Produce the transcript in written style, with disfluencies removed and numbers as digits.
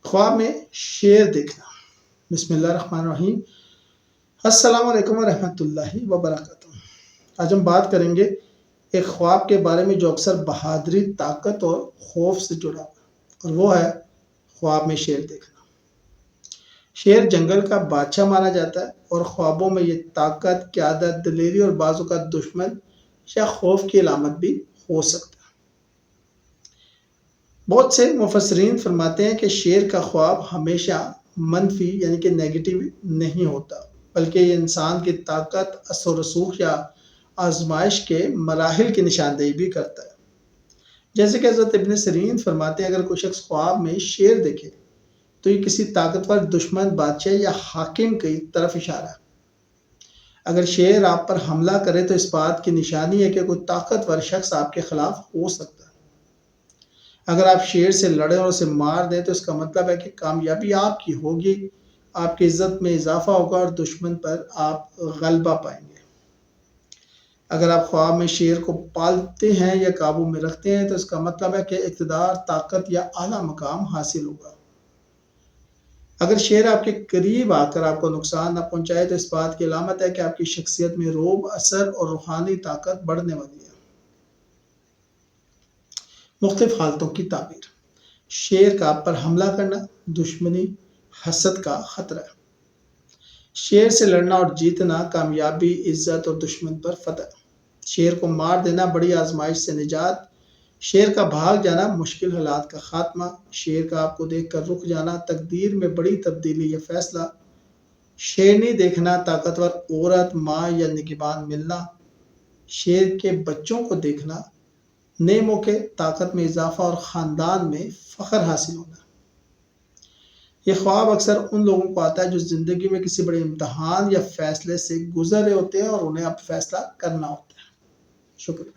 خواب میں شیر دیکھنا۔ بسم اللہ الرحمن الرحیم۔ السلام علیکم ورحمۃ اللہ وبرکاتہ۔ آج ہم بات کریں گے ایک خواب کے بارے میں جو اکثر بہادری، طاقت اور خوف سے جڑا ہوا ہے، اور وہ ہے خواب میں شیر دیکھنا۔ شیر جنگل کا بادشاہ مانا جاتا ہے اور خوابوں میں یہ طاقت، قیادت، دلیری اور بعض اوقات دشمن یا خوف کی علامت بھی ہو سکتا ہے۔ بہت سے مفسرین فرماتے ہیں کہ شیر کا خواب ہمیشہ منفی یعنی کہ نیگیٹو نہیں ہوتا، بلکہ یہ انسان کی طاقت، اثر و رسوخ یا آزمائش کے مراحل کی نشاندہی بھی کرتا ہے۔ جیسے کہ حضرت ابن سیرین فرماتے ہیں، اگر کوئی شخص خواب میں شیر دیکھے تو یہ کسی طاقتور دشمن، بادشاہ یا حاکم کی طرف اشارہ ہے۔ اگر شیر آپ پر حملہ کرے تو اس بات کی نشانی ہے کہ کوئی طاقتور شخص آپ کے خلاف ہو سکتا ہے۔ اگر آپ شیر سے لڑیں اور اسے مار دیں تو اس کا مطلب ہے کہ کامیابی آپ کی ہوگی، آپ کی عزت میں اضافہ ہوگا اور دشمن پر آپ غلبہ پائیں گے۔ اگر آپ خواب میں شیر کو پالتے ہیں یا قابو میں رکھتے ہیں تو اس کا مطلب ہے کہ اقتدار، طاقت یا اعلیٰ مقام حاصل ہوگا۔ اگر شیر آپ کے قریب آ کر آپ کو نقصان نہ پہنچائے تو اس بات کی علامت ہے کہ آپ کی شخصیت میں رعب، اثر اور روحانی طاقت بڑھنے والی ہے۔ مختلف حالتوں کی تعبیر۔ شیر کا آپ پر حملہ کرنا، دشمنی، حسد کا خطرہ ہے۔ شیر سے لڑنا اور جیتنا، کامیابی، عزت اور دشمن پر فتح۔ شیر کو مار دینا، بڑی آزمائش سے نجات۔ شیر کا بھاگ جانا، مشکل حالات کا خاتمہ۔ شیر کا آپ کو دیکھ کر رک جانا، تقدیر میں بڑی تبدیلی یا فیصلہ۔ شیرنی دیکھنا، طاقتور عورت، ماں یا نگہبان ملنا۔ شیر کے بچوں کو دیکھنا، نئے موقع، طاقت میں اضافہ اور خاندان میں فخر حاصل ہونا۔ یہ خواب اکثر ان لوگوں کو آتا ہے جو زندگی میں کسی بڑے امتحان یا فیصلے سے گزر رہے ہوتے ہیں اور انہیں اب فیصلہ کرنا ہوتا ہے۔ شکریہ۔